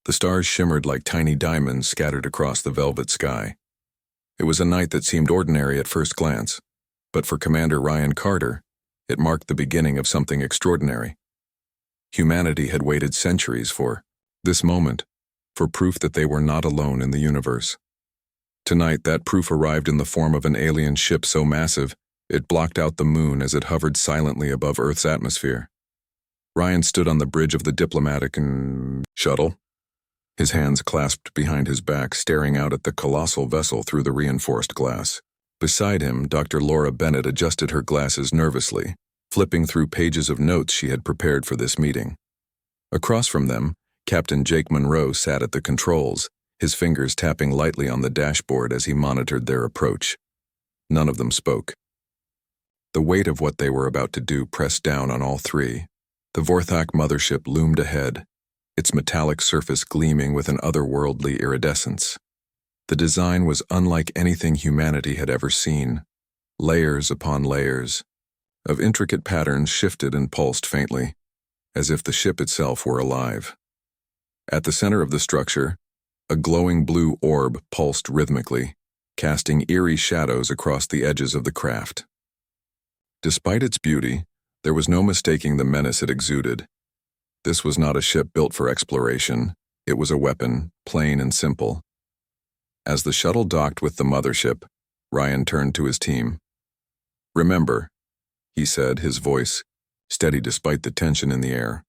The stars shimmered like tiny diamonds scattered across the velvet sky. It was a night that seemed ordinary at first glance, but for Commander Ryan Carter, it marked the beginning of something extraordinary. Humanity had waited centuries for this moment, for proof that they were not alone in the universe. Tonight, that proof arrived in the form of an alien ship so massive, it blocked out the moon as it hovered silently above Earth's atmosphere. Ryan stood on the bridge of the diplomatic shuttle, his hands clasped behind his back, staring out at the colossal vessel through the reinforced glass. Beside him, Dr. Laura Bennett adjusted her glasses nervously, flipping through pages of notes she had prepared for this meeting. Across from them, Captain Jake Monroe sat at the controls, his fingers tapping lightly on the dashboard as he monitored their approach. None of them spoke. The weight of what they were about to do pressed down on all three. The Vorthak mothership loomed ahead, its metallic surface gleaming with an otherworldly iridescence. The design was unlike anything humanity had ever seen. Layers upon layers of intricate patterns shifted and pulsed faintly, as if the ship itself were alive. At the center of the structure, a glowing blue orb pulsed rhythmically, casting eerie shadows across the edges of the craft. Despite its beauty, there was no mistaking the menace it exuded. This was not a ship built for exploration. It was a weapon, plain and simple. As the shuttle docked with the mothership, Ryan turned to his team. "Remember," he said, his voice steady despite the tension in the air.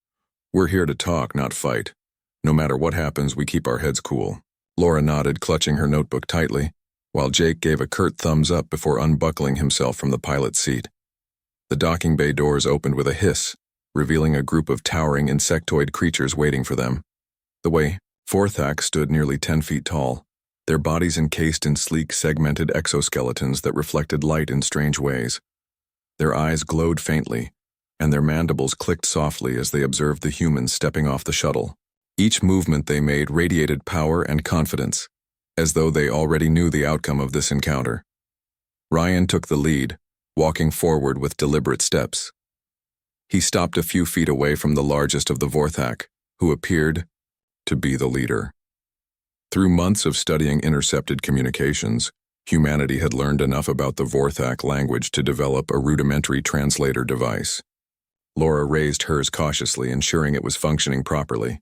"We're here to talk, not fight. No matter what happens, we keep our heads cool." Laura nodded, clutching her notebook tightly, while Jake gave a curt thumbs up before unbuckling himself from the pilot's seat. The docking bay doors opened with a hiss, revealing a group of towering insectoid creatures waiting for them. The Vorthak stood nearly 10 feet tall, their bodies encased in sleek, segmented exoskeletons that reflected light in strange ways. Their eyes glowed faintly, and their mandibles clicked softly as they observed the humans stepping off the shuttle. Each movement they made radiated power and confidence, as though they already knew the outcome of this encounter. Ryan took the lead, walking forward with deliberate steps. He stopped a few feet away from the largest of the Vorthak, who appeared to be the leader. Through months of studying intercepted communications, humanity had learned enough about the Vorthak language to develop a rudimentary translator device. Laura raised hers cautiously, ensuring it was functioning properly.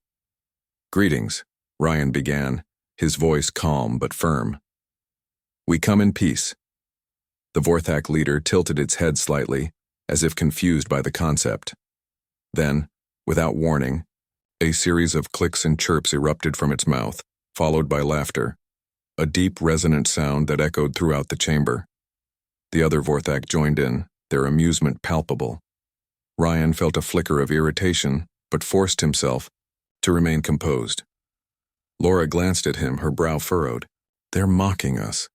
"Greetings," Ryan began, his voice calm but firm. "We come in peace." The Vorthak leader tilted its head slightly, as if confused by the concept. Then, without warning, a series of clicks and chirps erupted from its mouth, followed by laughter, a deep, resonant sound that echoed throughout the chamber. The other Vorthak joined in, their amusement palpable. Ryan felt a flicker of irritation, but forced himself to remain composed. Laura glanced at him, her brow furrowed. "They're mocking us,"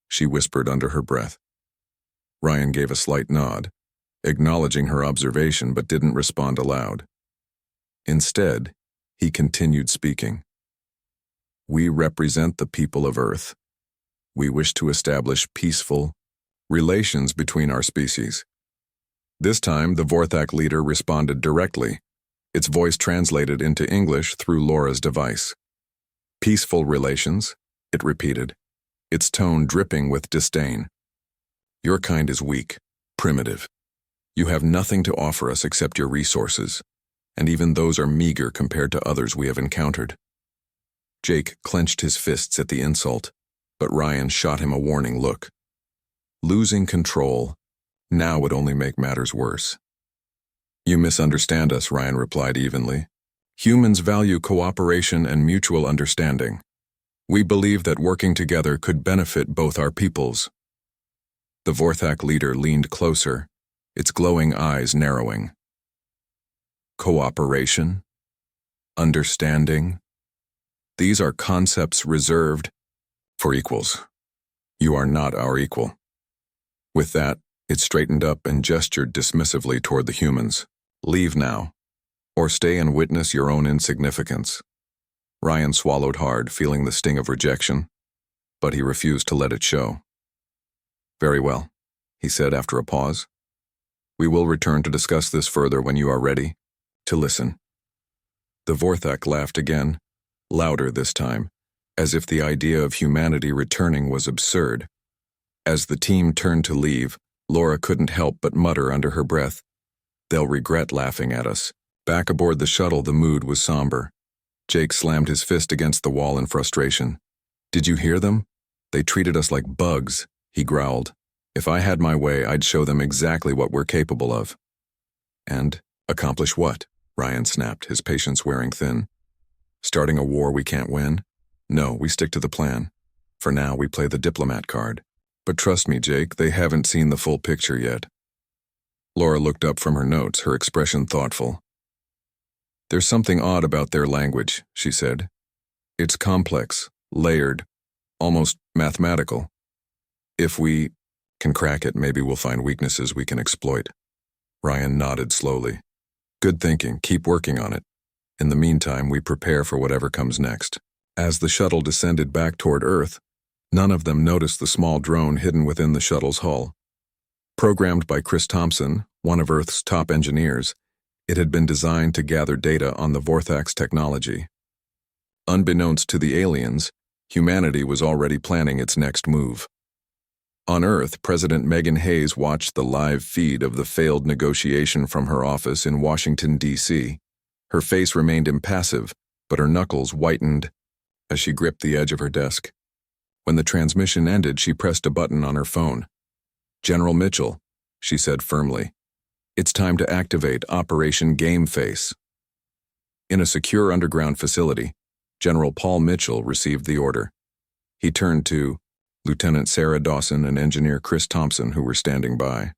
she whispered under her breath. Ryan gave a slight nod, acknowledging her observation, but didn't respond aloud. Instead, he continued speaking. "We represent the people of Earth. We wish to establish peaceful relations between our species." This time, the Vorthak leader responded directly, its voice translated into English through Laura's device. "Peaceful relations," it repeated, its tone dripping with disdain. "Your kind is weak, primitive. You have nothing to offer us except your resources, and even those are meager compared to others we have encountered." Jake clenched his fists at the insult, but Ryan shot him a warning look. Losing control now would only make matters worse. "You misunderstand us," Ryan replied evenly. "Humans value cooperation and mutual understanding. We believe that working together could benefit both our peoples." The Vorthak leader leaned closer, its glowing eyes narrowing. "Cooperation? Understanding? These are concepts reserved for equals. You are not our equal." With that, it straightened up and gestured dismissively toward the humans. "Leave now, or stay and witness your own insignificance." Ryan swallowed hard, feeling the sting of rejection, but he refused to let it show. "Very well," he said after a pause. "We will return to discuss this further when you are ready to listen." The Vorthak laughed again, louder this time, as if the idea of humanity returning was absurd. As the team turned to leave, Laura couldn't help but mutter under her breath, "They'll regret laughing at us." Back aboard the shuttle, the mood was somber. Jake slammed his fist against the wall in frustration. "Did you hear them? They treated us like bugs," he growled. "If I had my way, I'd show them exactly what we're capable of." "And accomplish what?" Ryan snapped, his patience wearing thin. "Starting a war we can't win? No, we stick to the plan. For now, we play the diplomat card. But trust me, Jake, they haven't seen the full picture yet." Laura looked up from her notes, her expression thoughtful. "There's something odd about their language," she said. "It's complex, layered, almost mathematical. If we can crack it, maybe we'll find weaknesses we can exploit." Ryan nodded slowly. "Good thinking. Keep working on it. In the meantime, we prepare for whatever comes next." As the shuttle descended back toward Earth, none of them noticed the small drone hidden within the shuttle's hull. Programmed by Chris Thompson, one of Earth's top engineers, it had been designed to gather data on the Vorthax technology. Unbeknownst to the aliens, humanity was already planning its next move. On Earth, President Megan Hayes watched the live feed of the failed negotiation from her office in Washington, D.C. Her face remained impassive, but her knuckles whitened as she gripped the edge of her desk. When the transmission ended, she pressed a button on her phone. "General Mitchell," she said firmly, "it's time to activate Operation Game Face." In a secure underground facility, General Paul Mitchell received the order. He turned to Lieutenant Sarah Dawson and Engineer Chris Thompson, who were standing by.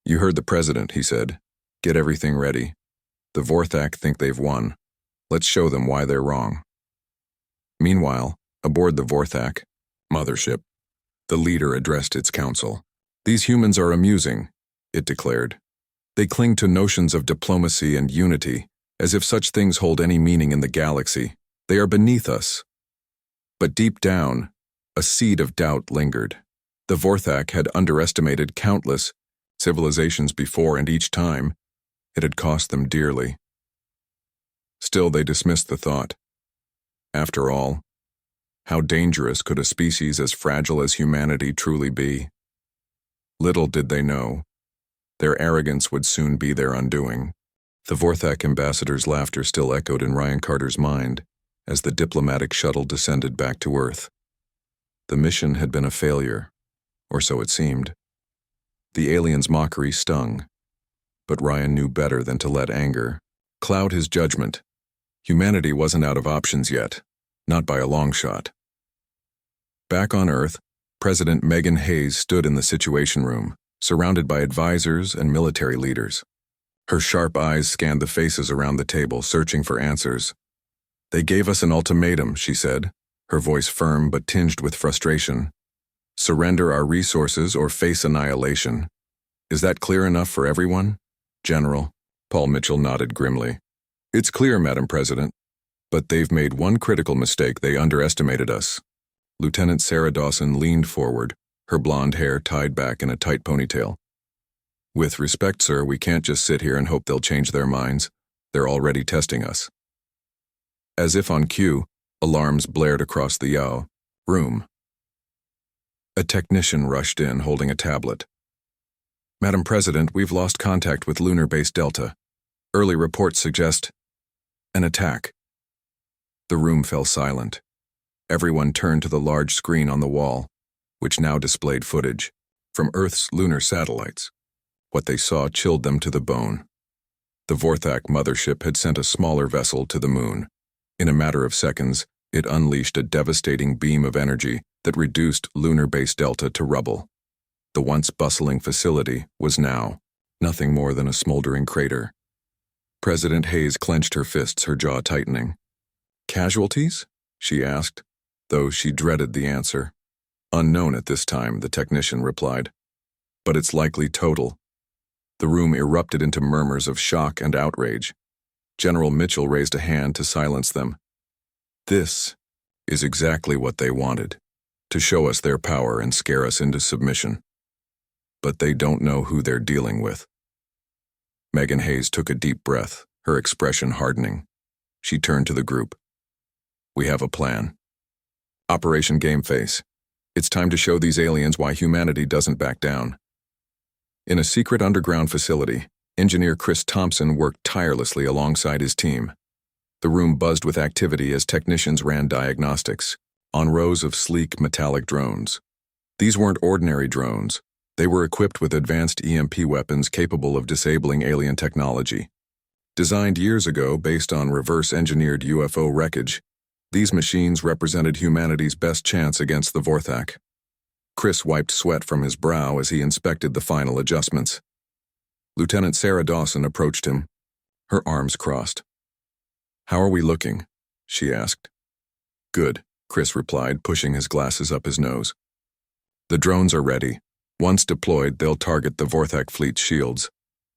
"You heard the President," he said. "Get everything ready. The Vorthak think they've won. Let's show them why they're wrong." Meanwhile, aboard the Vorthak mothership, the leader addressed its council. "These humans are amusing," it declared. "They cling to notions of diplomacy and unity, as if such things hold any meaning in the galaxy. They are beneath us." But deep down, a seed of doubt lingered. The Vorthak had underestimated countless civilizations before, and each time, it had cost them dearly. Still, they dismissed the thought. After all, how dangerous could a species as fragile as humanity truly be? Little did they know, their arrogance would soon be their undoing. The Vorthak ambassador's laughter still echoed in Ryan Carter's mind as the diplomatic shuttle descended back to Earth. The mission had been a failure, or so it seemed. The aliens' mockery stung, but Ryan knew better than to let anger cloud his judgment. Humanity wasn't out of options yet, not by a long shot. Back on Earth, President Megan Hayes stood in the Situation Room, surrounded by advisors and military leaders. Her sharp eyes scanned the faces around the table, searching for answers. "They gave us an ultimatum," she said, her voice firm but tinged with frustration. "Surrender our resources or face annihilation. Is that clear enough for everyone?" "General," Paul Mitchell nodded grimly. "It's clear, Madam President. But they've made one critical mistake. They underestimated us." Lieutenant Sarah Dawson leaned forward, her blonde hair tied back in a tight ponytail. "With respect, sir, we can't just sit here and hope they'll change their minds. They're already testing us." As if on cue, alarms blared across the Yao room. A technician rushed in, holding a tablet. "Madam President, we've lost contact with Lunar Base Delta. Early reports suggest an attack." The room fell silent. Everyone turned to the large screen on the wall, which now displayed footage from Earth's lunar satellites. What they saw chilled them to the bone. The Vorthak mothership had sent a smaller vessel to the moon. In a matter of seconds, it unleashed a devastating beam of energy that reduced Lunar Base Delta to rubble. The once bustling facility was now nothing more than a smoldering crater. President Hayes clenched her fists, her jaw tightening. "Casualties?" she asked, though she dreaded the answer. "Unknown at this time," the technician replied. "But it's likely total." The room erupted into murmurs of shock and outrage. General Mitchell raised a hand to silence them. "This is exactly what they wanted, to show us their power and scare us into submission. But they don't know who they're dealing with." Megan Hayes took a deep breath, her expression hardening. She turned to the group. We have a plan. Operation Game Face. It's time to show these aliens why humanity doesn't back down. In a secret underground facility, engineer Chris Thompson worked tirelessly alongside his team. The room buzzed with activity as technicians ran diagnostics on rows of sleek metallic drones. These weren't ordinary drones. They were equipped with advanced EMP weapons capable of disabling alien technology. Designed years ago based on reverse-engineered UFO wreckage, these machines represented humanity's best chance against the Vorthak. Chris wiped sweat from his brow as he inspected the final adjustments. Lieutenant Sarah Dawson approached him, her arms crossed. "How are we looking?" she asked. "Good," Chris replied, pushing his glasses up his nose. "The drones are ready. Once deployed, they'll target the Vorthak fleet's shields.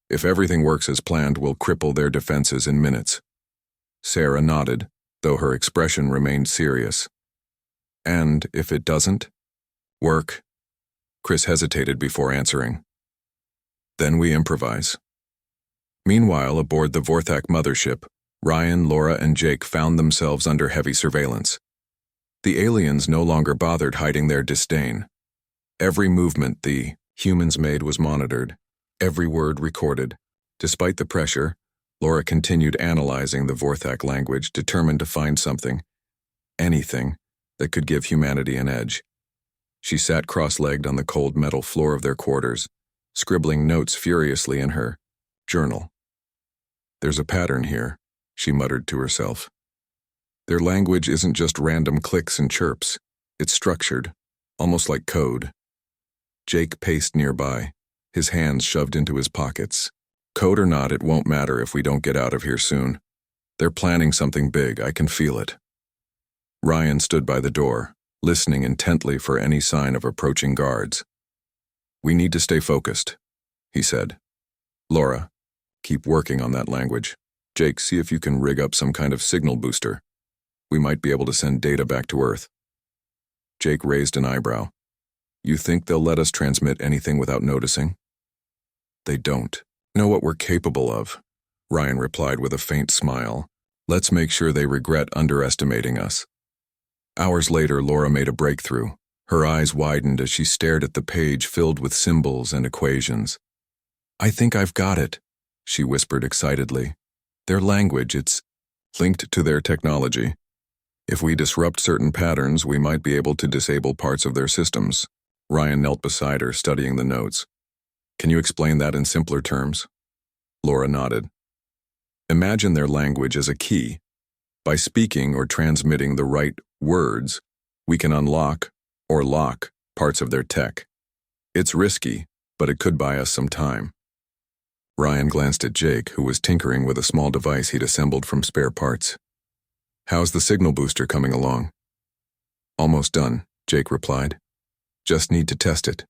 If everything works as planned, we'll cripple their defenses in minutes." Sarah nodded, though her expression remained serious. "And if it doesn't work?" Chris hesitated before answering. "Then we improvise." Meanwhile, aboard the Vorthak mothership, Ryan, Laura, and Jake found themselves under heavy surveillance. The aliens no longer bothered hiding their disdain. Every movement the humans made was monitored, every word recorded. Despite the pressure, Laura continued analyzing the Vorthak language, determined to find something, anything, that could give humanity an edge. She sat cross-legged on the cold metal floor of their quarters, scribbling notes furiously in her journal. "There's a pattern here," she muttered to herself. "Their language isn't just random clicks and chirps. It's structured, almost like code." Jake paced nearby, his hands shoved into his pockets. "Code or not, it won't matter if we don't get out of here soon. They're planning something big, I can feel it." Ryan stood by the door, listening intently for any sign of approaching guards. "We need to stay focused," he said. "Laura, keep working on that language. Jake, see if you can rig up some kind of signal booster. We might be able to send data back to Earth." Jake raised an eyebrow. "You think they'll let us transmit anything without noticing?" "They don't know what we're capable of," Ryan replied with a faint smile. "Let's make sure they regret underestimating us." Hours later, Laura made a breakthrough. Her eyes widened as she stared at the page filled with symbols and equations. "I think I've got it," she whispered excitedly. "Their language, it's linked to their technology. If we disrupt certain patterns, we might be able to disable parts of their systems." Ryan knelt beside her, studying the notes. "Can you explain that in simpler terms?" Laura nodded. "Imagine their language as a key. By speaking or transmitting the right words, we can unlock or lock parts of their tech. It's risky, but it could buy us some time." Ryan glanced at Jake, who was tinkering with a small device he'd assembled from spare parts. "How's the signal booster coming along?" "Almost done," Jake replied. "Just need to test it."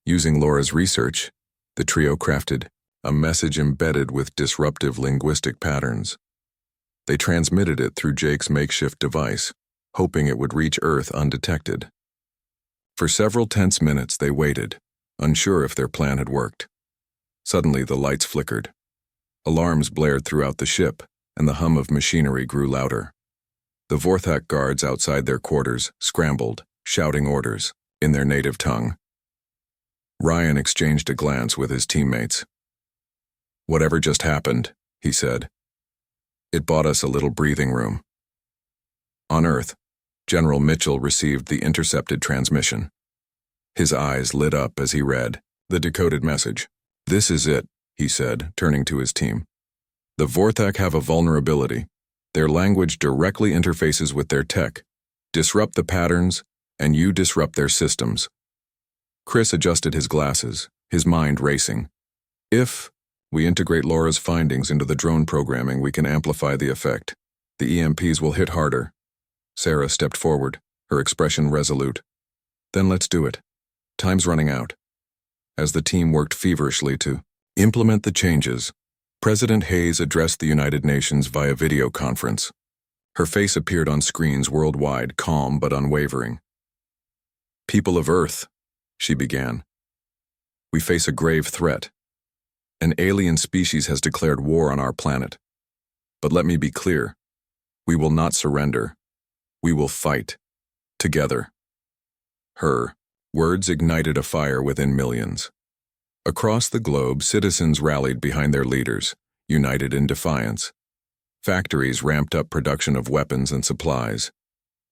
Using Laura's research, the trio crafted a message embedded with disruptive linguistic patterns. They transmitted it through Jake's makeshift device, hoping it would reach Earth undetected. For several tense minutes they waited, unsure if their plan had worked. Suddenly the lights flickered. Alarms blared throughout the ship, and the hum of machinery grew louder. The Vorthak guards outside their quarters scrambled, shouting orders in their native tongue. Ryan exchanged a glance with his teammates. "Whatever just happened," he said. "It bought us a little breathing room." On Earth, General Mitchell received the intercepted transmission. His eyes lit up as he read the decoded message. "This is it," he said, turning to his team. "The Vorthak have a vulnerability. Their language directly interfaces with their tech. Disrupt the patterns, and you disrupt their systems." Chris adjusted his glasses, his mind racing. "If we integrate Laura's findings into the drone programming, we can amplify the effect. The EMPs will hit harder." Sarah stepped forward, her expression resolute. "Then let's do it. Time's running out." As the team worked feverishly to implement the changes, President Hayes addressed the United Nations via video conference. Her face appeared on screens worldwide, calm but unwavering. "People of Earth," she began, "we face a grave threat. An alien species has declared war on our planet. But let me be clear, we will not surrender. We will fight. Together. Her words ignited a fire within millions. Across the globe, citizens rallied behind their leaders, united in defiance. Factories ramped up production of weapons and supplies.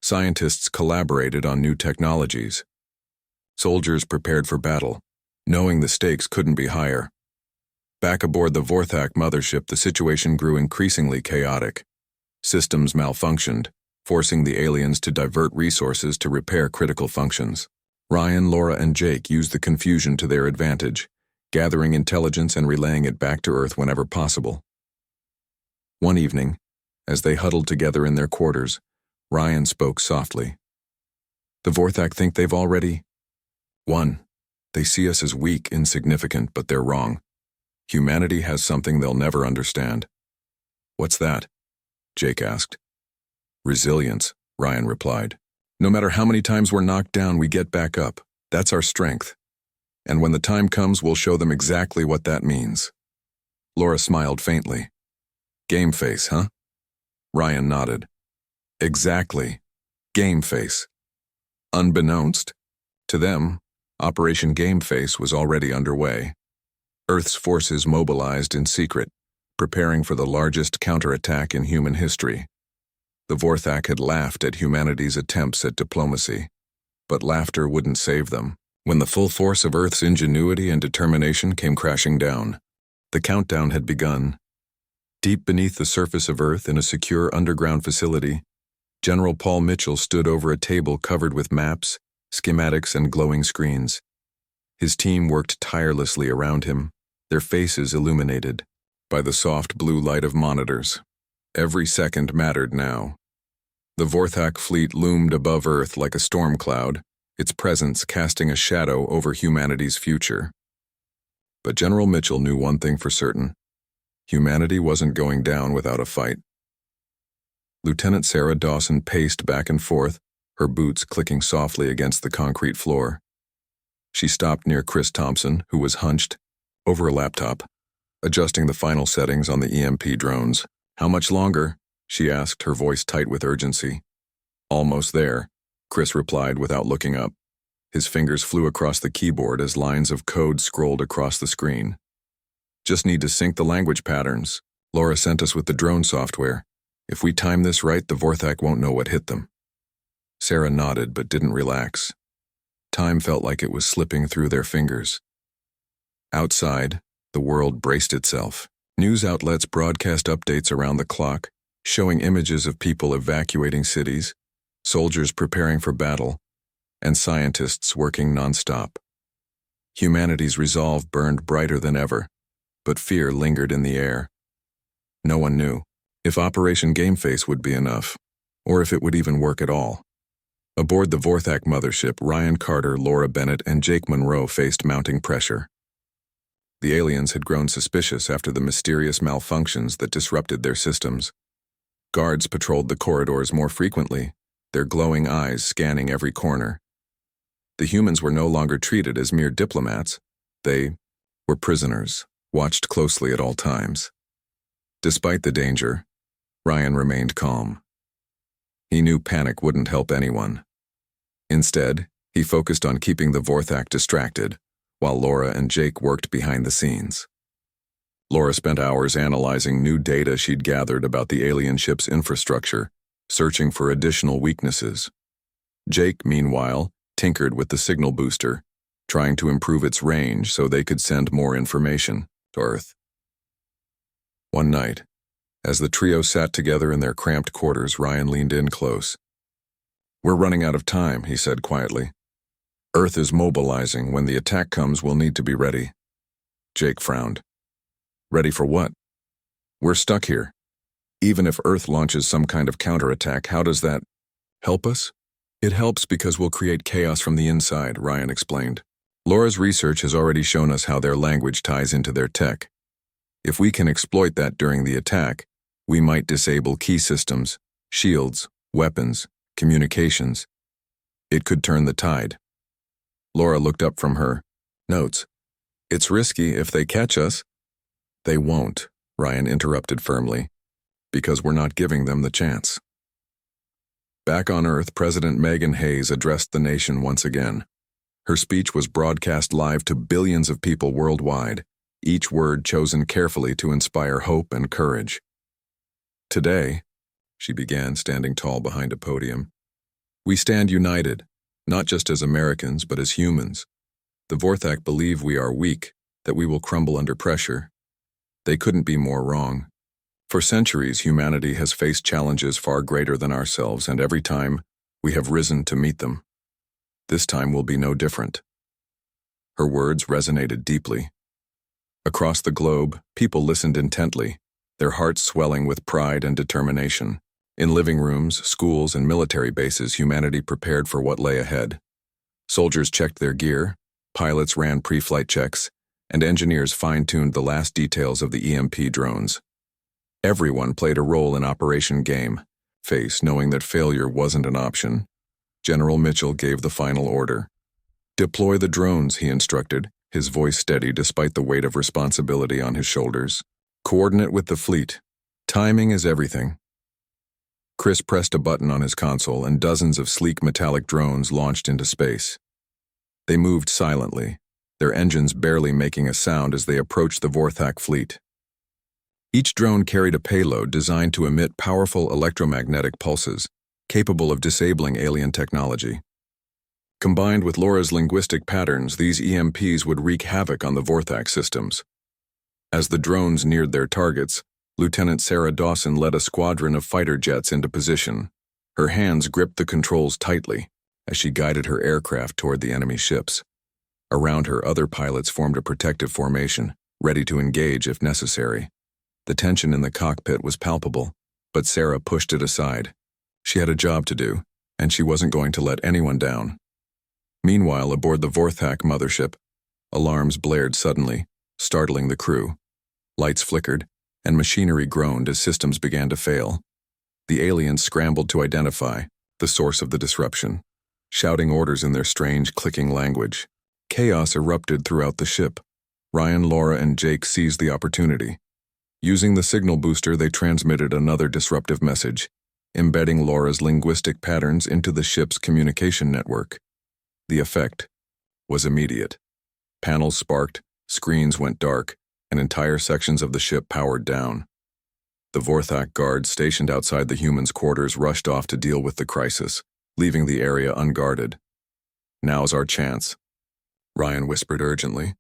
Scientists collaborated on new technologies. Soldiers prepared for battle, knowing the stakes couldn't be higher. Back aboard the Vorthak mothership, the situation grew increasingly chaotic. Systems malfunctioned, forcing the aliens to divert resources to repair critical functions. Ryan, Laura, and Jake used the confusion to their advantage, gathering intelligence and relaying it back to Earth whenever possible. One evening, as they huddled together in their quarters, Ryan spoke softly. The Vorthak think they've already won. They see us as weak, insignificant, but they're wrong. Humanity has something they'll never understand. What's that? Jake asked. Resilience, Ryan replied. No matter how many times we're knocked down, we get back up. That's our strength. And when the time comes, we'll show them exactly what that means. Laura smiled faintly. Game face, huh? Ryan nodded. Exactly. Game face. Unbeknownst to them, Operation Game Face was already underway. Earth's forces mobilized in secret, preparing for the largest counterattack in human history. The Vorthak had laughed at humanity's attempts at diplomacy, but laughter wouldn't save them. When the full force of Earth's ingenuity and determination came crashing down, the countdown had begun. Deep beneath the surface of Earth, in a secure underground facility, General Paul Mitchell stood over a table covered with maps, schematics, and glowing screens. His team worked tirelessly around him, their faces illuminated by the soft blue light of monitors. Every second mattered now. The Vorthak fleet loomed above Earth like a storm cloud, its presence casting a shadow over humanity's future. But General Mitchell knew one thing for certain. Humanity wasn't going down without a fight. Lieutenant Sarah Dawson paced back and forth, her boots clicking softly against the concrete floor. She stopped near Chris Thompson, who was hunched over a laptop, adjusting the final settings on the EMP drones. How much longer? She asked, her voice tight with urgency. Almost there, Chris replied without looking up. His fingers flew across the keyboard as lines of code scrolled across the screen. Just need to sync the language patterns. Laura sent us with the drone software. If we time this right, the Vorthak won't know what hit them. Sarah nodded but didn't relax. Time felt like it was slipping through their fingers. Outside, the world braced itself. News outlets broadcast updates around the clock, showing images of people evacuating cities, soldiers preparing for battle, and scientists working nonstop. Humanity's resolve burned brighter than ever, but fear lingered in the air. No one knew if Operation Game Face would be enough, or if it would even work at all. Aboard the Vorthak mothership, Ryan Carter, Laura Bennett, and Jake Monroe faced mounting pressure. The aliens had grown suspicious after the mysterious malfunctions that disrupted their systems. Guards patrolled the corridors more frequently, their glowing eyes scanning every corner. The humans were no longer treated as mere diplomats. They were prisoners, watched closely at all times. Despite the danger, Ryan remained calm. He knew panic wouldn't help anyone. Instead, he focused on keeping the Vorthak distracted, while Laura and Jake worked behind the scenes. Laura spent hours analyzing new data she'd gathered about the alien ship's infrastructure, searching for additional weaknesses. Jake, meanwhile, tinkered with the signal booster, trying to improve its range so they could send more information to Earth. One night, as the trio sat together in their cramped quarters, Ryan leaned in close. "We're running out of time," he said quietly. "Earth is mobilizing. When the attack comes, we'll need to be ready." Jake frowned. "Ready for what? We're stuck here. Even if Earth launches some kind of counterattack, how does that help us?" "It helps because we'll create chaos from the inside," Ryan explained. "Laura's research has already shown us how their language ties into their tech. If we can exploit that during the attack, we might disable key systems, shields, weapons, communications. It could turn the tide." Laura looked up from her notes. "It's risky if they catch us." "They won't," Ryan interrupted firmly, "because we're not giving them the chance." Back on Earth, President Megan Hayes addressed the nation once again. Her speech was broadcast live to billions of people worldwide, each word chosen carefully to inspire hope and courage. Today, she began, standing tall behind a podium, we stand united, not just as Americans, but as humans. The Vorthak believe we are weak, that we will crumble under pressure. They couldn't be more wrong. For centuries, humanity has faced challenges far greater than ourselves, and every time, we have risen to meet them. This time will be no different. Her words resonated deeply. Across the globe, people listened intently, their hearts swelling with pride and determination. In living rooms, schools, and military bases, humanity prepared for what lay ahead. Soldiers checked their gear, pilots ran pre-flight checks, and engineers fine-tuned the last details of the EMP drones. Everyone played a role in Operation Game Face, knowing that failure wasn't an option. General Mitchell gave the final order. Deploy the drones, he instructed, his voice steady despite the weight of responsibility on his shoulders. Coordinate with the fleet. Timing is everything. Chris pressed a button on his console, and dozens of sleek metallic drones launched into space. They moved silently, their engines barely making a sound as they approached the Vorthak fleet. Each drone carried a payload designed to emit powerful electromagnetic pulses, capable of disabling alien technology. Combined with Laura's linguistic patterns, these EMPs would wreak havoc on the Vorthak systems. As the drones neared their targets, Lieutenant Sarah Dawson led a squadron of fighter jets into position. Her hands gripped the controls tightly as she guided her aircraft toward the enemy ships. Around her, other pilots formed a protective formation, ready to engage if necessary. The tension in the cockpit was palpable, but Sarah pushed it aside. She had a job to do, and she wasn't going to let anyone down. Meanwhile, aboard the Vorthak mothership, alarms blared suddenly, startling the crew. Lights flickered, and machinery groaned as systems began to fail. The aliens scrambled to identify the source of the disruption, shouting orders in their strange, clicking language. Chaos erupted throughout the ship. Ryan, Laura, and Jake seized the opportunity. Using the signal booster, they transmitted another disruptive message, embedding Laura's linguistic patterns into the ship's communication network. The effect was immediate. Panels sparked, screens went dark, and entire sections of the ship powered down. The Vorthak guards stationed outside the humans' quarters rushed off to deal with the crisis, leaving the area unguarded. Now's our chance, Ryan whispered urgently.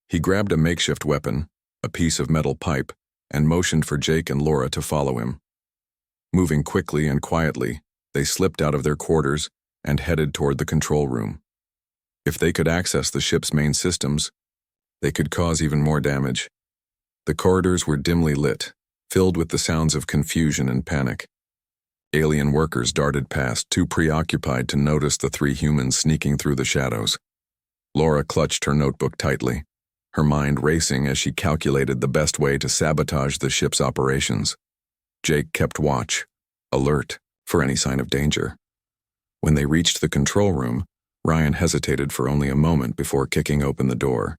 He grabbed a makeshift weapon, a piece of metal pipe, and motioned for Jake and Laura to follow him. Moving quickly and quietly, they slipped out of their quarters and headed toward the control room. If they could access the ship's main systems, they could cause even more damage. The corridors were dimly lit, filled with the sounds of confusion and panic. Alien workers darted past, too preoccupied to notice the three humans sneaking through the shadows. Laura clutched her notebook tightly, her mind racing as she calculated the best way to sabotage the ship's operations. Jake kept watch, alert for any sign of danger. When they reached the control room, Ryan hesitated for only a moment before kicking open the door.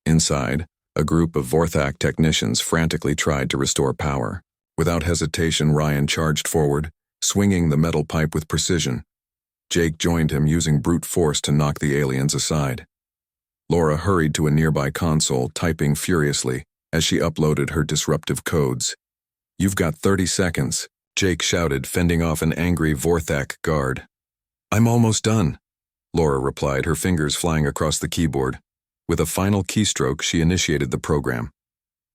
Inside, a group of Vorthak technicians frantically tried to restore power. Without hesitation, Ryan charged forward, swinging the metal pipe with precision. Jake joined him, using brute force to knock the aliens aside. Laura hurried to a nearby console, typing furiously as she uploaded her disruptive codes. "You've got 30 seconds, Jake shouted, fending off an angry Vorthak guard. "I'm almost done," Laura replied, her fingers flying across the keyboard. With a final keystroke, she initiated the program.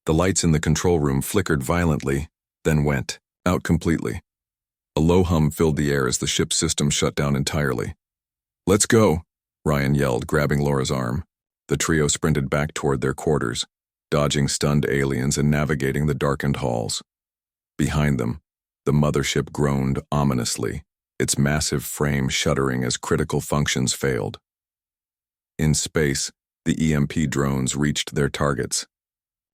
The lights in the control room flickered violently, then went out completely. A low hum filled the air as the ship's system shut down entirely. "Let's go," Ryan yelled, grabbing Laura's arm. The trio sprinted back toward their quarters, dodging stunned aliens and navigating the darkened halls. Behind them, the mothership groaned ominously, its massive frame shuddering as critical functions failed. In space, the EMP drones reached their targets.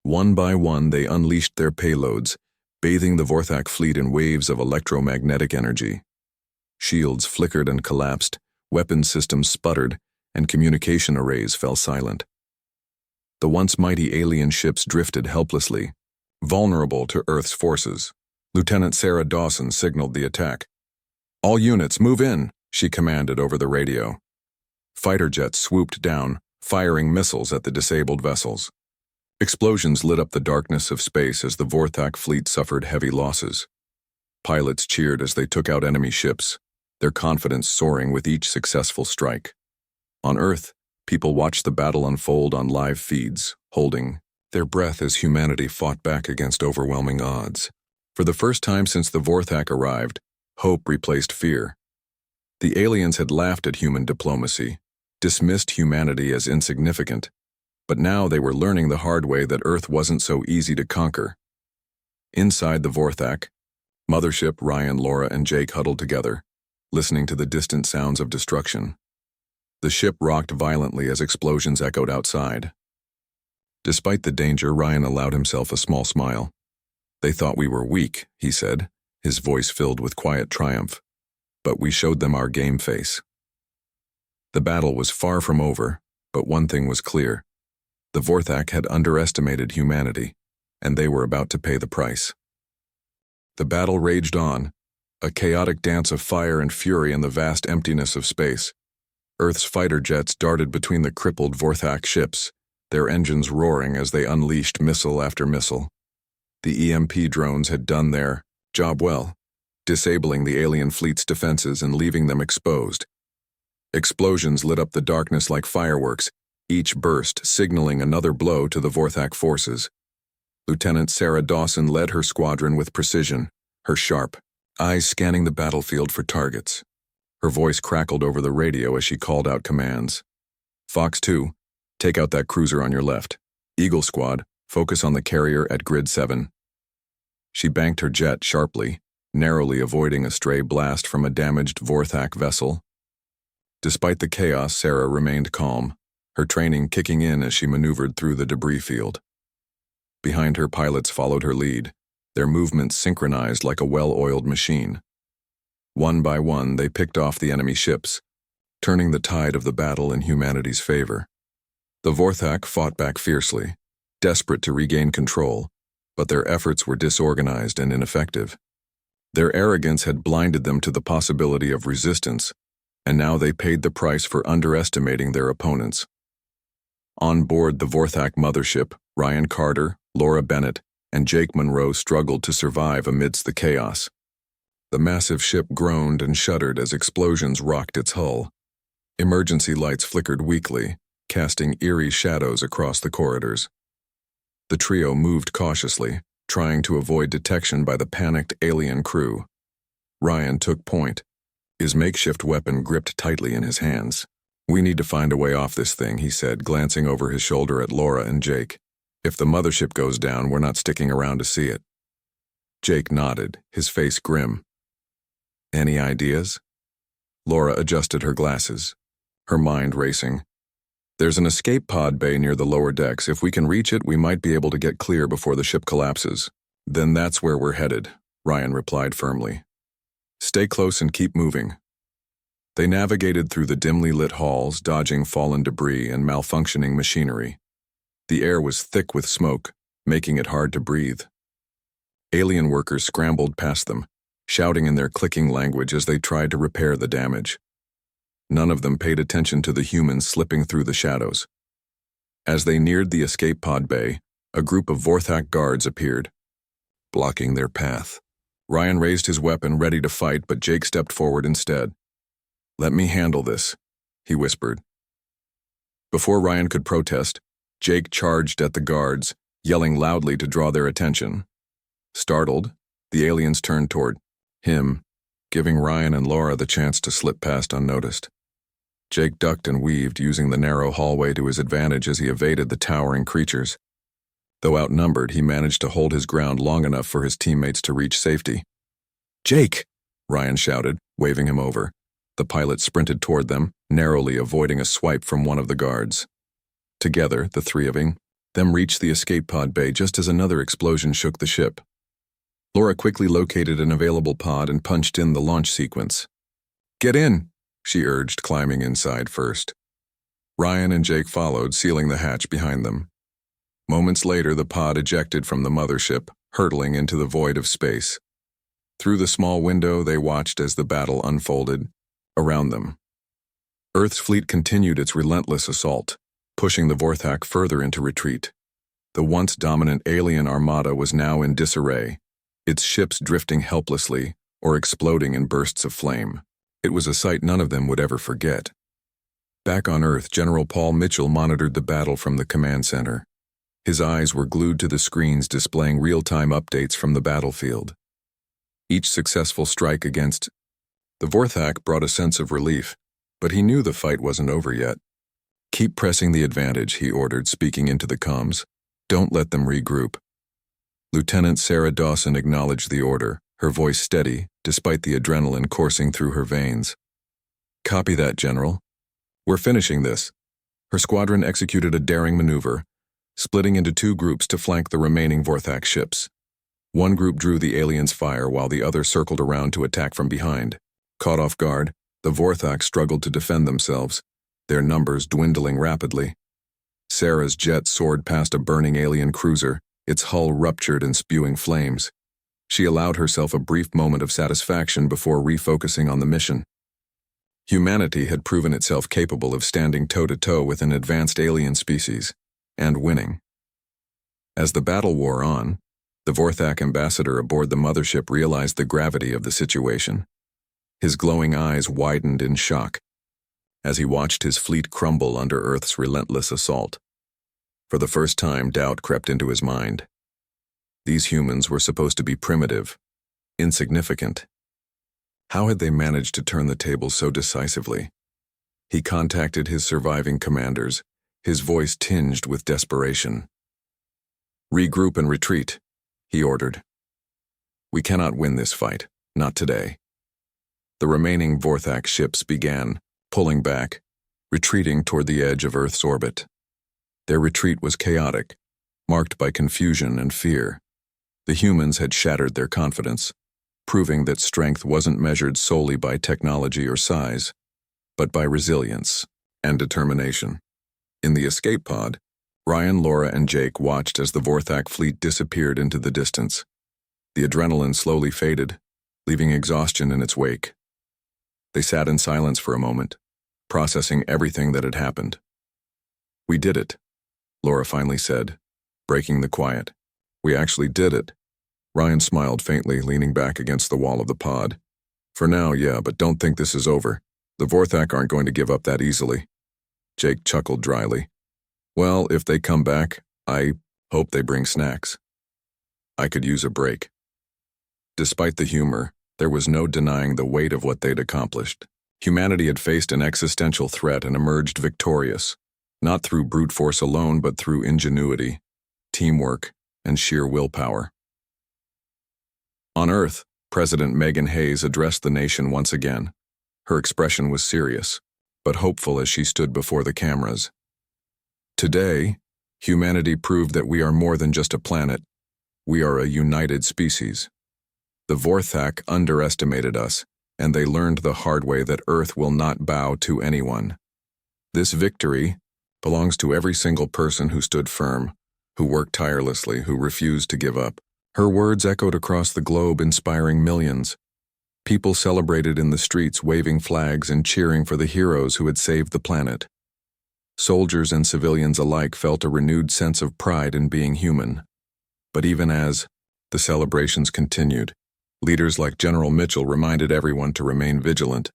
One by one, they unleashed their payloads, bathing the Vorthak fleet in waves of electromagnetic energy. Shields flickered and collapsed, weapons systems sputtered, and communication arrays fell silent. The once mighty alien ships drifted helplessly, vulnerable to Earth's forces. Lieutenant Sarah Dawson signaled the attack. "All units, move in," she commanded over the radio. Fighter jets swooped down, firing missiles at the disabled vessels. Explosions lit up the darkness of space as the Vorthak fleet suffered heavy losses. Pilots cheered as they took out enemy ships, their confidence soaring with each successful strike. On Earth, people watched the battle unfold on live feeds, holding their breath as humanity fought back against overwhelming odds. For the first time since the Vorthak arrived, hope replaced fear. The aliens had laughed at human diplomacy, dismissed humanity as insignificant, but now they were learning the hard way that Earth wasn't so easy to conquer. Inside the Vorthak, Mothership, Ryan, Laura, and Jake huddled together, listening to the distant sounds of destruction. The ship rocked violently as explosions echoed outside. Despite the danger, Ryan allowed himself a small smile. "They thought we were weak," he said, his voice filled with quiet triumph. "But we showed them our game face." The battle was far from over, but one thing was clear. The Vorthak had underestimated humanity, and they were about to pay the price. The battle raged on, a chaotic dance of fire and fury in the vast emptiness of space. Earth's fighter jets darted between the crippled Vorthak ships, their engines roaring as they unleashed missile after missile. The EMP drones had done their job well, disabling the alien fleet's defenses and leaving them exposed. Explosions lit up the darkness like fireworks, each burst signaling another blow to the Vorthak forces. Lieutenant Sarah Dawson led her squadron with precision, her sharp eyes scanning the battlefield for targets. Her voice crackled over the radio as she called out commands. "Fox 2, take out that cruiser on your left. Eagle Squad, focus on the carrier at Grid 7. She banked her jet sharply, narrowly avoiding a stray blast from a damaged Vorthak vessel. Despite the chaos, Sarah remained calm, her training kicking in as she maneuvered through the debris field. Behind her, pilots followed her lead, their movements synchronized like a well-oiled machine. One by one, they picked off the enemy ships, turning the tide of the battle in humanity's favor. The Vorthak fought back fiercely, desperate to regain control, but their efforts were disorganized and ineffective. Their arrogance had blinded them to the possibility of resistance, and now they paid the price for underestimating their opponents. On board the Vorthak mothership, Ryan Carter, Laura Bennett, and Jake Monroe struggled to survive amidst the chaos. The massive ship groaned and shuddered as explosions rocked its hull. Emergency lights flickered weakly, casting eerie shadows across the corridors. The trio moved cautiously, trying to avoid detection by the panicked alien crew. Ryan took point, his makeshift weapon gripped tightly in his hands. "We need to find a way off this thing," he said, glancing over his shoulder at Laura and Jake. "If the mothership goes down, we're not sticking around to see it." Jake nodded, his face grim. "Any ideas?" Laura adjusted her glasses, her mind racing. "There's an escape pod bay near the lower decks. If we can reach it, we might be able to get clear before the ship collapses." "Then that's where we're headed," Ryan replied firmly. "Stay close and keep moving." They navigated through the dimly lit halls, dodging fallen debris and malfunctioning machinery. The air was thick with smoke, making it hard to breathe. Alien workers scrambled past them, shouting in their clicking language as they tried to repair the damage. None of them paid attention to the humans slipping through the shadows. As they neared the escape pod bay, a group of Vorthak guards appeared, blocking their path. Ryan raised his weapon, ready to fight, but Jake stepped forward instead. "Let me handle this," he whispered. Before Ryan could protest, Jake charged at the guards, yelling loudly to draw their attention. Startled, the aliens turned toward him, giving Ryan and Laura the chance to slip past unnoticed. Jake ducked and weaved, using the narrow hallway to his advantage as he evaded the towering creatures. Though outnumbered, he managed to hold his ground long enough for his teammates to reach safety. "Jake!" Ryan shouted, waving him over. The pilot sprinted toward them, narrowly avoiding a swipe from one of the guards. Together, the three of them reached the escape pod bay just as another explosion shook the ship. Laura quickly located an available pod and punched in the launch sequence. "Get in," she urged, climbing inside first. Ryan and Jake followed, sealing the hatch behind them. Moments later, the pod ejected from the mothership, hurtling into the void of space. Through the small window, they watched as the battle unfolded around them. Earth's fleet continued its relentless assault, pushing the Vorthak further into retreat. The once dominant alien armada was now in disarray, its ships drifting helplessly or exploding in bursts of flame. It was a sight none of them would ever forget. Back on Earth, General Paul Mitchell monitored the battle from the command center. His eyes were glued to the screens displaying real-time updates from the battlefield. Each successful strike against the Vorthak brought a sense of relief, but he knew the fight wasn't over yet. "Keep pressing the advantage," he ordered, speaking into the comms. "Don't let them regroup." Lieutenant Sarah Dawson acknowledged the order, her voice steady, despite the adrenaline coursing through her veins. "Copy that, General. We're finishing this." Her squadron executed a daring maneuver, splitting into two groups to flank the remaining Vorthak ships. One group drew the aliens' fire while the other circled around to attack from behind. Caught off guard, the Vorthak struggled to defend themselves, their numbers dwindling rapidly. Sarah's jet soared past a burning alien cruiser, its hull ruptured and spewing flames. She allowed herself a brief moment of satisfaction before refocusing on the mission. Humanity had proven itself capable of standing toe-to-toe with an advanced alien species, and winning. As the battle wore on, the Vorthak ambassador aboard the mothership realized the gravity of the situation. His glowing eyes widened in shock as he watched his fleet crumble under Earth's relentless assault. For the first time, doubt crept into his mind. These humans were supposed to be primitive, insignificant. How had they managed to turn the tables so decisively? He contacted his surviving commanders, his voice tinged with desperation. "Regroup and retreat," he ordered. "We cannot win this fight, not today." The remaining Vorthak ships began pulling back, retreating toward the edge of Earth's orbit. Their retreat was chaotic, marked by confusion and fear. The humans had shattered their confidence, proving that strength wasn't measured solely by technology or size, but by resilience and determination. In the escape pod, Ryan, Laura, and Jake watched as the Vorthak fleet disappeared into the distance. The adrenaline slowly faded, leaving exhaustion in its wake. They sat in silence for a moment, processing everything that had happened. "We did it," Laura finally said, breaking the quiet. "We actually did it." Ryan smiled faintly, leaning back against the wall of the pod. "For now, yeah, but don't think this is over. The Vorthak aren't going to give up that easily." Jake chuckled dryly. "Well, if they come back, I hope they bring snacks. I could use a break." Despite the humor, there was no denying the weight of what they'd accomplished. Humanity had faced an existential threat and emerged victorious, not through brute force alone, but through ingenuity, teamwork, and sheer willpower. On Earth, President Megan Hayes addressed the nation once again. Her expression was serious, but hopeful as she stood before the cameras. "Today, humanity proved that we are more than just a planet. We are a united species. The Vorthak underestimated us, and they learned the hard way that Earth will not bow to anyone. This victory belongs to every single person who stood firm, who worked tirelessly, who refused to give up." Her words echoed across the globe, inspiring millions. People celebrated in the streets, waving flags and cheering for the heroes who had saved the planet. Soldiers and civilians alike felt a renewed sense of pride in being human. But even as the celebrations continued, leaders like General Mitchell reminded everyone to remain vigilant.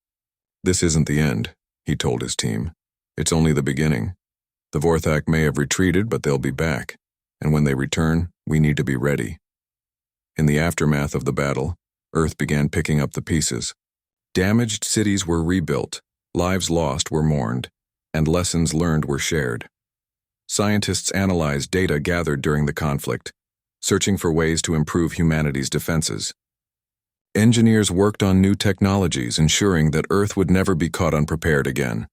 "This isn't the end," he told his team. "It's only the beginning. The Vorthak may have retreated, but they'll be back. And when they return, we need to be ready." In the aftermath of the battle, Earth began picking up the pieces. Damaged cities were rebuilt, lives lost were mourned, and lessons learned were shared. Scientists analyzed data gathered during the conflict, searching for ways to improve humanity's defenses. Engineers worked on new technologies, ensuring that Earth would never be caught unprepared again.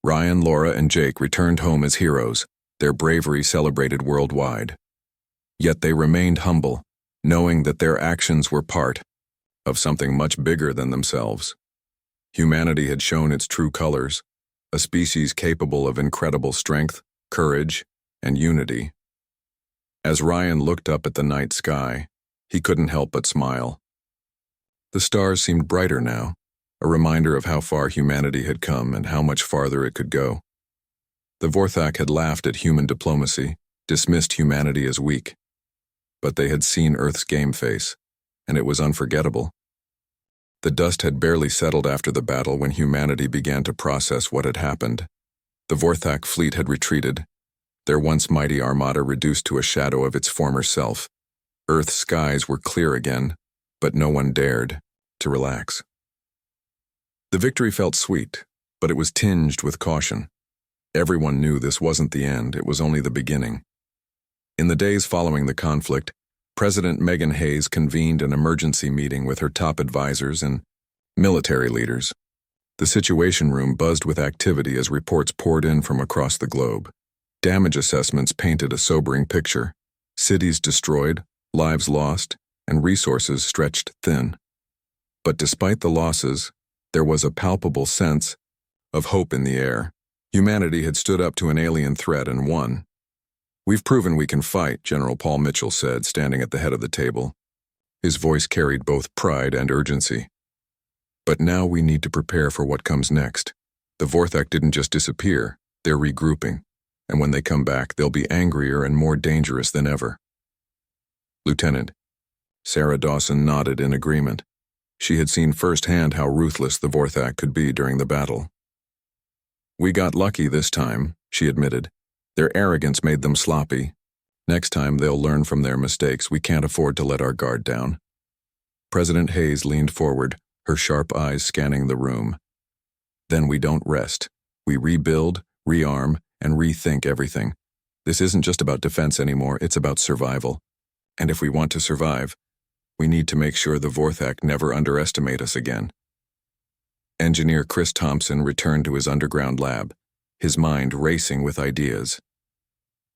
Ryan, Laura, and Jake returned home as heroes, their bravery celebrated worldwide. Yet they remained humble, knowing that their actions were part of something much bigger than themselves. Humanity had shown its true colors, a species capable of incredible strength, courage, and unity. As Ryan looked up at the night sky, he couldn't help but smile. The stars seemed brighter now, a reminder of how far humanity had come and how much farther it could go. The Vorthak had laughed at human diplomacy, dismissed humanity as weak. But they had seen Earth's game face, and it was unforgettable. The dust had barely settled after the battle when humanity began to process what had happened. The Vorthak fleet had retreated, their once mighty armada reduced to a shadow of its former self. Earth's skies were clear again, but no one dared to relax. The victory felt sweet, but it was tinged with caution. Everyone knew this wasn't the end, it was only the beginning. In the days following the conflict, President Megan Hayes convened an emergency meeting with her top advisors and military leaders. The Situation Room buzzed with activity as reports poured in from across the globe. Damage assessments painted a sobering picture: cities destroyed, lives lost, and resources stretched thin. But despite the losses, there was a palpable sense of hope in the air. Humanity had stood up to an alien threat and won. "We've proven we can fight," General Paul Mitchell said, standing at the head of the table. His voice carried both pride and urgency. "But now we need to prepare for what comes next. The Vorthak didn't just disappear, they're regrouping. And when they come back, they'll be angrier and more dangerous than ever." "Lieutenant." Sarah Dawson nodded in agreement. She had seen firsthand how ruthless the Vorthak could be during the battle. "We got lucky this time," she admitted. "Their arrogance made them sloppy. Next time they'll learn from their mistakes. We can't afford to let our guard down." President Hayes leaned forward, her sharp eyes scanning the room. "Then we don't rest. We rebuild, rearm, and rethink everything. This isn't just about defense anymore, it's about survival. And if we want to survive, we need to make sure the Vorthak never underestimate us again." Engineer Chris Thompson returned to his underground lab, his mind racing with ideas.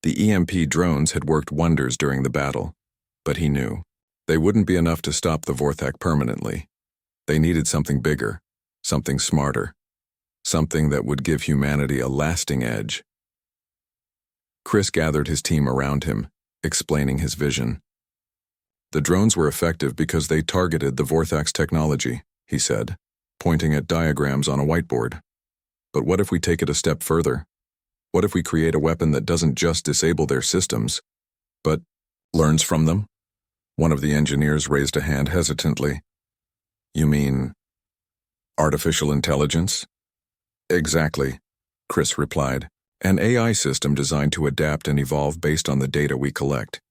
The EMP drones had worked wonders during the battle, but he knew they wouldn't be enough to stop the Vorthak permanently. They needed something bigger, something smarter, something that would give humanity a lasting edge. Chris gathered his team around him, explaining his vision. "The drones were effective because they targeted the Vorthak's technology," he said, pointing at diagrams on a whiteboard. "But what if we take it a step further? What if we create a weapon that doesn't just disable their systems, but learns from them?" One of the engineers raised a hand hesitantly. "You mean artificial intelligence?" "Exactly," Chris replied. "An AI system designed to adapt and evolve based on the data we collect.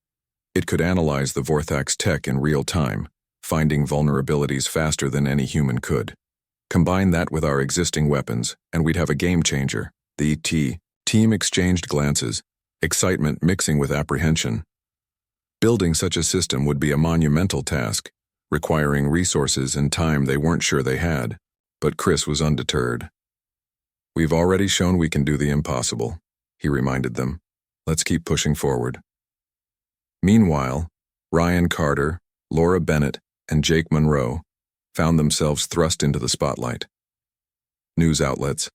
It could analyze the Vorthak's tech in real time, finding vulnerabilities faster than any human could. Combine that with our existing weapons, and we'd have a game changer." The team exchanged glances, excitement mixing with apprehension. Building such a system would be a monumental task, requiring resources and time they weren't sure they had. But Chris was undeterred. "We've already shown we can do the impossible," he reminded them. "Let's keep pushing forward." Meanwhile, Ryan Carter, Laura Bennett, and Jake Monroe found themselves thrust into the spotlight. News outlets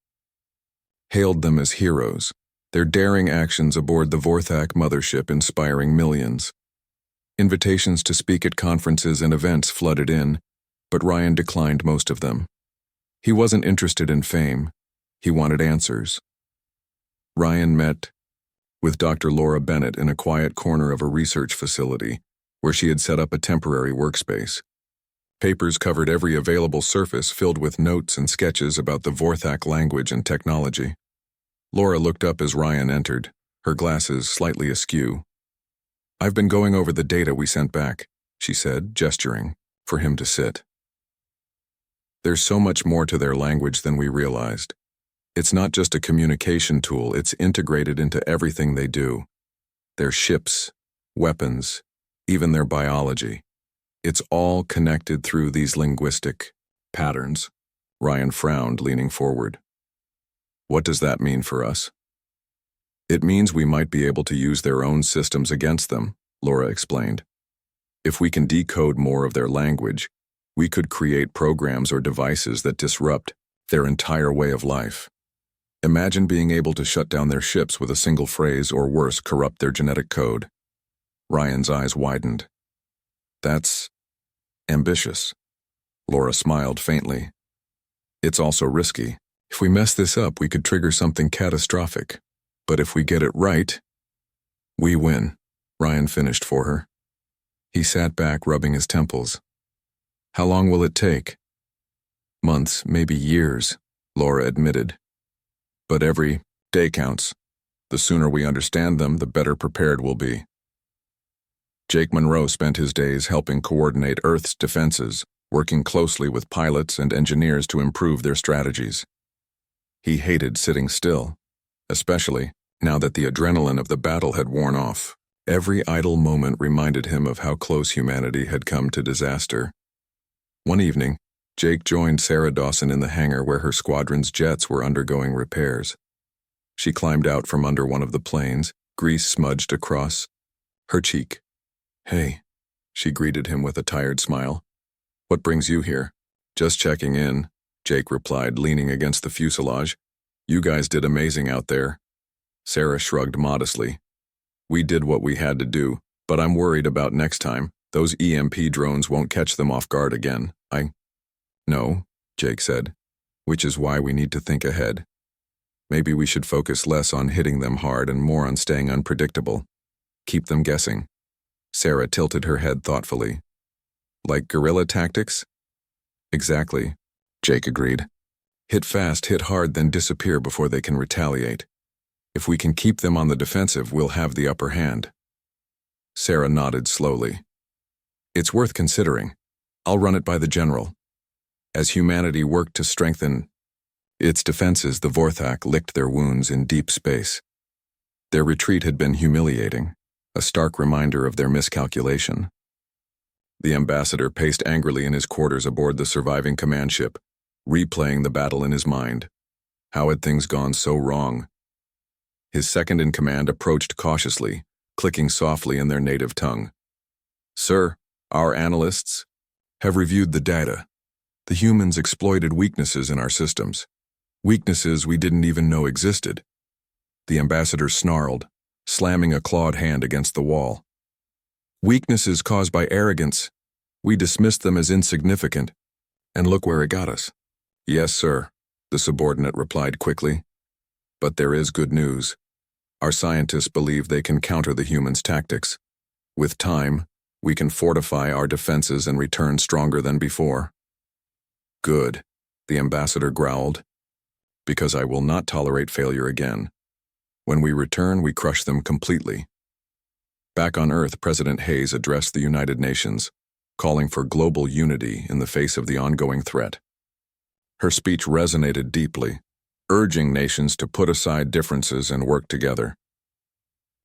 hailed them as heroes, their daring actions aboard the Vorthak mothership inspiring millions. Invitations to speak at conferences and events flooded in, but Ryan declined most of them. He wasn't interested in fame. He wanted answers. Ryan met with Dr. Laura Bennett in a quiet corner of a research facility where she had set up a temporary workspace. Papers covered every available surface filled with notes and sketches about the Vorthak language and technology. Laura looked up as Ryan entered, her glasses slightly askew. "I've been going over the data we sent back," she said, gesturing for him to sit. "There's so much more to their language than we realized. It's not just a communication tool, it's integrated into everything they do. Their ships, weapons, even their biology. It's all connected through these linguistic patterns." Ryan frowned, leaning forward. "What does that mean for us?" "It means we might be able to use their own systems against them," Laura explained. "If we can decode more of their language, we could create programs or devices that disrupt their entire way of life. Imagine being able to shut down their ships with a single phrase, or worse, corrupt their genetic code." Ryan's eyes widened. "That's ambitious." Laura smiled faintly. It's also risky. If we mess this up, we could trigger something catastrophic. But if we get it right, we win, Ryan finished for her. He sat back, rubbing his temples. How long will it take? Months, maybe years, Laura admitted. But every day counts. The sooner we understand them, the better prepared we'll be. Jake Monroe spent his days helping coordinate Earth's defenses, working closely with pilots and engineers to improve their strategies. He hated sitting still, especially now that the adrenaline of the battle had worn off. Every idle moment reminded him of how close humanity had come to disaster. One evening, Jake joined Sarah Dawson in the hangar where her squadron's jets were undergoing repairs. She climbed out from under one of the planes, grease smudged across her cheek. Hey, she greeted him with a tired smile. What brings you here? Just checking in, Jake replied, leaning against the fuselage. You guys did amazing out there. Sarah shrugged modestly. We did what we had to do, but I'm worried about next time. Those EMP drones won't catch them off guard again. No, Jake said, which is why we need to think ahead. Maybe we should focus less on hitting them hard and more on staying unpredictable. Keep them guessing. Sarah tilted her head thoughtfully. Like guerrilla tactics? Exactly, Jake agreed. Hit fast, hit hard, then disappear before they can retaliate. If we can keep them on the defensive, we'll have the upper hand. Sarah nodded slowly. It's worth considering. I'll run it by the general. As humanity worked to strengthen its defenses, the Vorthak licked their wounds in deep space. Their retreat had been humiliating, a stark reminder of their miscalculation. The ambassador paced angrily in his quarters aboard the surviving command ship, replaying the battle in his mind. How had things gone so wrong? His second-in-command approached cautiously, clicking softly in their native tongue. Sir, our analysts have reviewed the data. The humans exploited weaknesses in our systems. Weaknesses we didn't even know existed. The ambassador snarled, slamming a clawed hand against the wall. Weaknesses caused by arrogance. We dismissed them as insignificant, and look where it got us. Yes, sir, the subordinate replied quickly. But there is good news. Our scientists believe they can counter the humans' tactics. With time, we can fortify our defenses and return stronger than before. Good, the ambassador growled. Because I will not tolerate failure again. When we return, we crush them completely. Back on Earth, President Hayes addressed the United Nations, calling for global unity in the face of the ongoing threat. Her speech resonated deeply, urging nations to put aside differences and work together.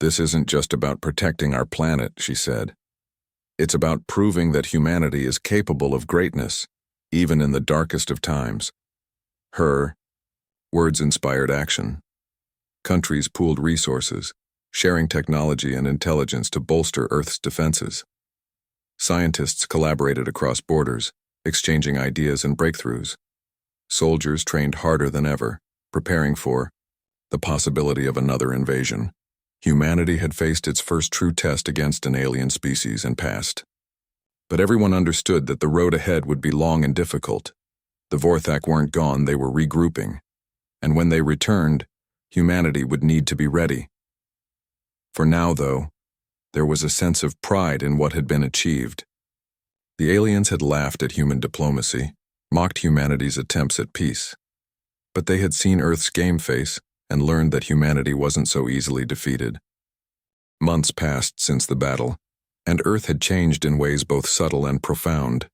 This isn't just about protecting our planet, she said. It's about proving that humanity is capable of greatness, even in the darkest of times. Her words inspired action. Countries pooled resources, sharing technology and intelligence to bolster Earth's defenses. Scientists collaborated across borders, exchanging ideas and breakthroughs. Soldiers trained harder than ever, preparing for the possibility of another invasion. Humanity had faced its first true test against an alien species and passed. But everyone understood that the road ahead would be long and difficult. The Vorthak weren't gone, they were regrouping. And when they returned, humanity would need to be ready. For now, though, there was a sense of pride in what had been achieved. The aliens had laughed at human diplomacy, mocked humanity's attempts at peace. But they had seen Earth's game face and learned that humanity wasn't so easily defeated. Months passed since the battle, and Earth had changed in ways both subtle and profound.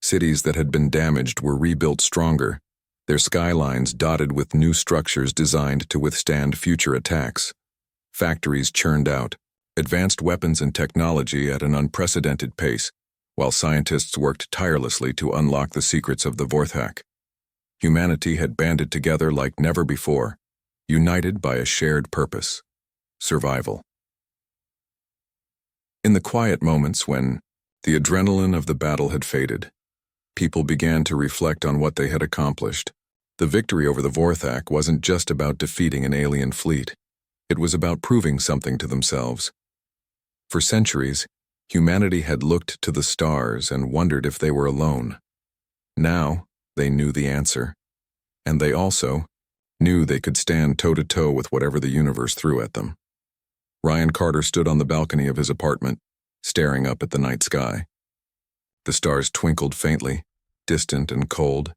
Cities that had been damaged were rebuilt stronger, their skylines dotted with new structures designed to withstand future attacks. Factories churned out advanced weapons and technology at an unprecedented pace, while scientists worked tirelessly to unlock the secrets of the Vorthak. Humanity had banded together like never before, united by a shared purpose: survival. In the quiet moments when the adrenaline of the battle had faded, people began to reflect on what they had accomplished. The victory over the Vorthak wasn't just about defeating an alien fleet. It was about proving something to themselves. For centuries, humanity had looked to the stars and wondered if they were alone. Now, they knew the answer. And they also knew they could stand toe-to-toe with whatever the universe threw at them. Ryan Carter stood on the balcony of his apartment, staring up at the night sky. The stars twinkled faintly, distant and cold,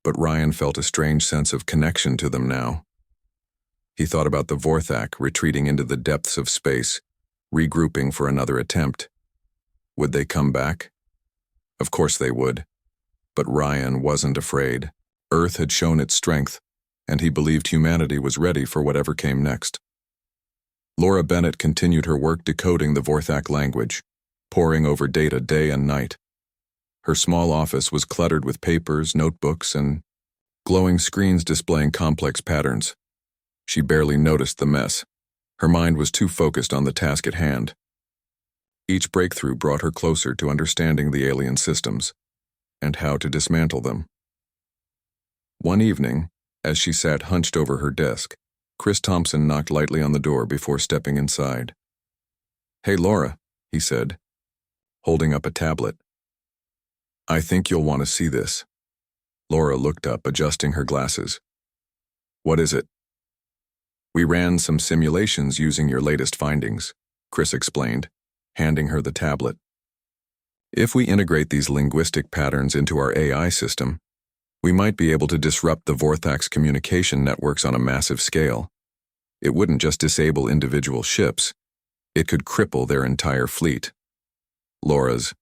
but Ryan felt a strange sense of connection to them now. He thought about the Vorthak retreating into the depths of space, regrouping for another attempt. Would they come back? Of course they would. But Ryan wasn't afraid. Earth had shown its strength, and he believed humanity was ready for whatever came next. Laura Bennett continued her work decoding the Vorthak language, poring over data day and night. Her small office was cluttered with papers, notebooks, and glowing screens displaying complex patterns. She barely noticed the mess. Her mind was too focused on the task at hand. Each breakthrough brought her closer to understanding the alien systems and how to dismantle them. One evening, as she sat hunched over her desk, Chris Thompson knocked lightly on the door before stepping inside. "Hey, Laura," he said, holding up a tablet. "I think you'll want to see this." Laura looked up, adjusting her glasses. "What is it?" "We ran some simulations using your latest findings," Chris explained, handing her the tablet. "If we integrate these linguistic patterns into our AI system, we might be able to disrupt the Vorthak's communication networks on a massive scale. It wouldn't just disable individual ships, it could cripple their entire fleet." Laura's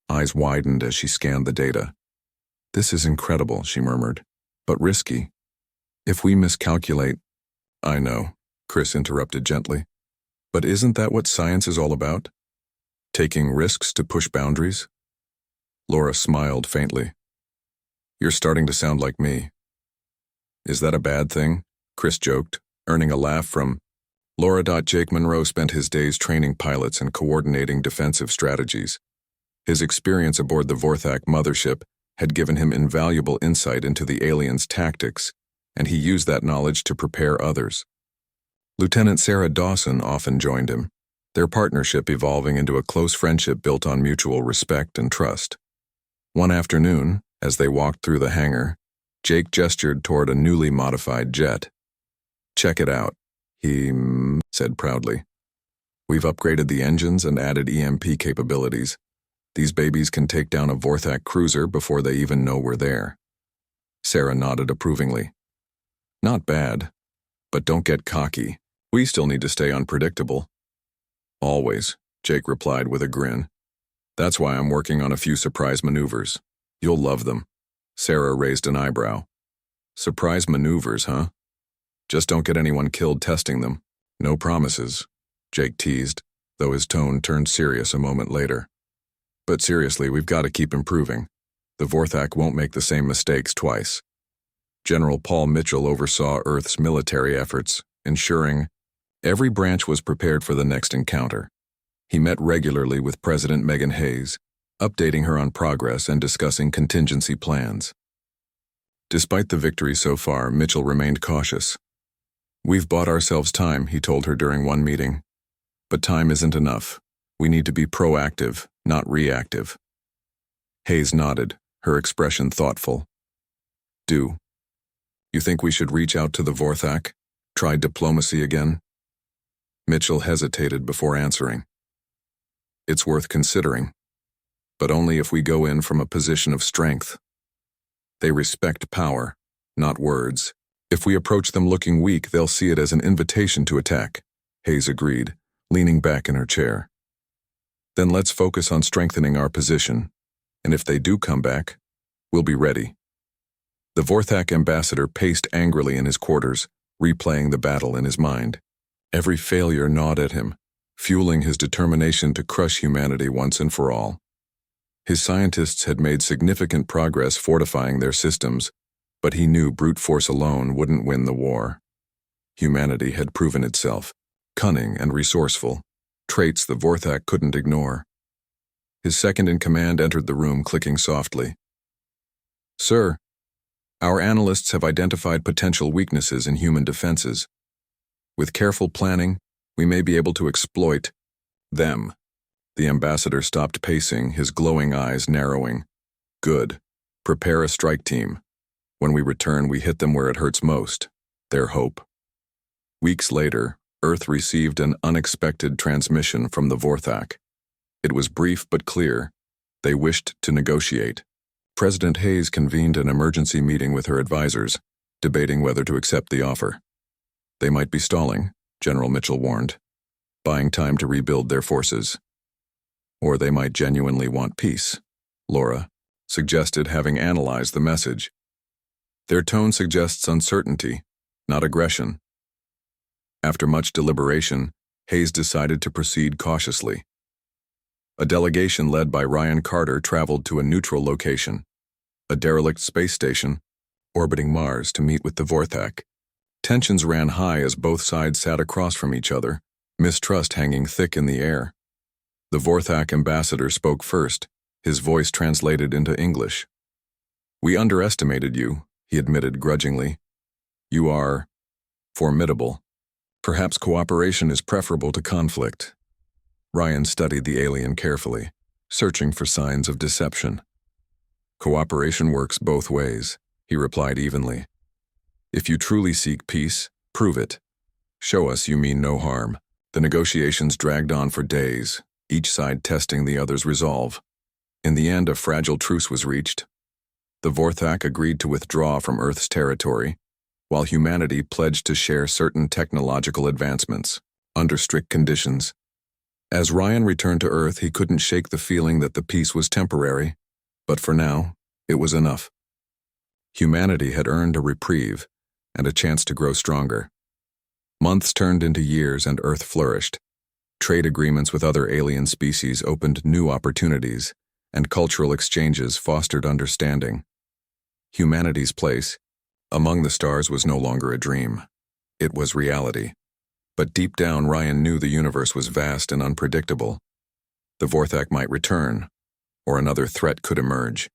eyes widened as she scanned the data. "This is incredible," she murmured, "but risky. If we miscalculate—" "I know," Chris interrupted gently. "But isn't that what science is all about? Taking risks to push boundaries?" Laura smiled faintly. "You're starting to sound like me." "Is that a bad thing?" Chris joked, earning a laugh from Laura. Jake Monroe spent his days training pilots and coordinating defensive strategies. His experience aboard the Vorthak mothership had given him invaluable insight into the aliens' tactics, and he used that knowledge to prepare others. Lieutenant Sarah Dawson often joined him, their partnership evolving into a close friendship built on mutual respect and trust. One afternoon, as they walked through the hangar, Jake gestured toward a newly modified jet. "Check it out," he said proudly. "We've upgraded the engines and added EMP capabilities. These babies can take down a Vorthak cruiser before they even know we're there." Sarah nodded approvingly. "Not bad, but don't get cocky. We still need to stay unpredictable." "Always," Jake replied with a grin. "That's why I'm working on a few surprise maneuvers. You'll love them." Sarah raised an eyebrow. "Surprise maneuvers, huh? Just don't get anyone killed testing them. No promises," Jake teased, though his tone turned serious a moment later. "But seriously, we've got to keep improving. The Vorthak won't make the same mistakes twice." General Paul Mitchell oversaw Earth's military efforts, ensuring every branch was prepared for the next encounter. He met regularly with President Megan Hayes, updating her on progress and discussing contingency plans. Despite the victory so far, Mitchell remained cautious. "We've bought ourselves time," he told her during one meeting. "But time isn't enough. We need to be proactive, not reactive." Hayes nodded, her expression thoughtful. "Do you think we should reach out to the Vorthak? Try diplomacy again?" Mitchell hesitated before answering. "It's worth considering, but only if we go in from a position of strength. They respect power, not words. If we approach them looking weak, they'll see it as an invitation to attack," Hayes agreed, leaning back in her chair. "Then let's focus on strengthening our position, and if they do come back, we'll be ready." The Vorthak ambassador paced angrily in his quarters, replaying the battle in his mind. Every failure gnawed at him, fueling his determination to crush humanity once and for all. His scientists had made significant progress fortifying their systems, but he knew brute force alone wouldn't win the war. Humanity had proven itself, cunning and resourceful, traits the Vorthak couldn't ignore. His second-in-command entered the room, clicking softly. "Sir, our analysts have identified potential weaknesses in human defenses. With careful planning, we may be able to exploit them." The ambassador stopped pacing, his glowing eyes narrowing. "Good. Prepare a strike team. When we return, we hit them where it hurts most, their hope. Weeks later, Earth received an unexpected transmission from the Vorthak. It was brief but clear. They wished to negotiate. President Hayes convened an emergency meeting with her advisors, debating whether to accept the offer. They might be stalling, General Mitchell warned, buying time to rebuild their forces. Or they might genuinely want peace, Laura suggested, having analyzed the message. Their tone suggests uncertainty, not aggression. After much deliberation, Hayes decided to proceed cautiously. A delegation led by Ryan Carter traveled to a neutral location, a derelict space station orbiting Mars, to meet with the Vorthak. Tensions ran high as both sides sat across from each other, mistrust hanging thick in the air. The Vorthak ambassador spoke first, his voice translated into English. "We underestimated you," he admitted grudgingly. "You are formidable. Perhaps cooperation is preferable to conflict." Ryan studied the alien carefully, searching for signs of deception. "Cooperation works both ways," he replied evenly. "If you truly seek peace, prove it. Show us you mean no harm." The negotiations dragged on for days, each side testing the other's resolve. In the end, a fragile truce was reached. The Vorthak agreed to withdraw from Earth's territory, while humanity pledged to share certain technological advancements, under strict conditions. As Ryan returned to Earth, he couldn't shake the feeling that the peace was temporary, but for now, it was enough. Humanity had earned a reprieve and a chance to grow stronger. Months turned into years and Earth flourished. Trade agreements with other alien species opened new opportunities, and cultural exchanges fostered understanding. Humanity's place among the stars was no longer a dream. It was reality. But deep down, Ryan knew the universe was vast and unpredictable. The Vorthak might return, or another threat could emerge.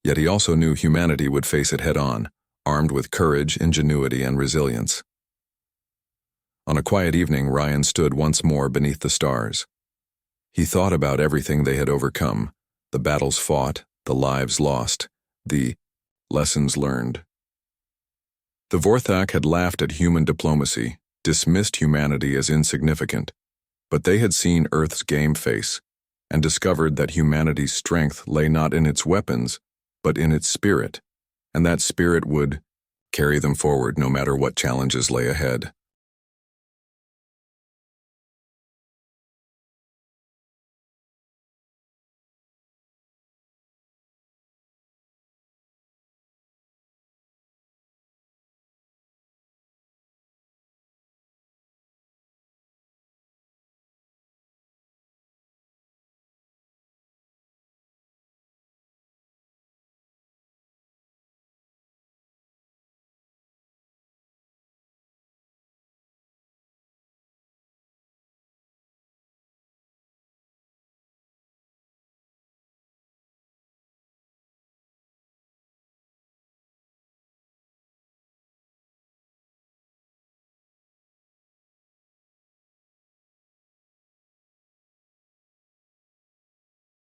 Yet he also knew humanity would face it head-on, armed with courage, ingenuity, and resilience. On a quiet evening, Ryan stood once more beneath the stars. He thought about everything they had overcome, the battles fought, the lives lost, the lessons learned. The Vorthak had laughed at human diplomacy, dismissed humanity as insignificant, but they had seen Earth's game face and discovered that humanity's strength lay not in its weapons, but in its spirit, and that spirit would carry them forward no matter what challenges lay ahead.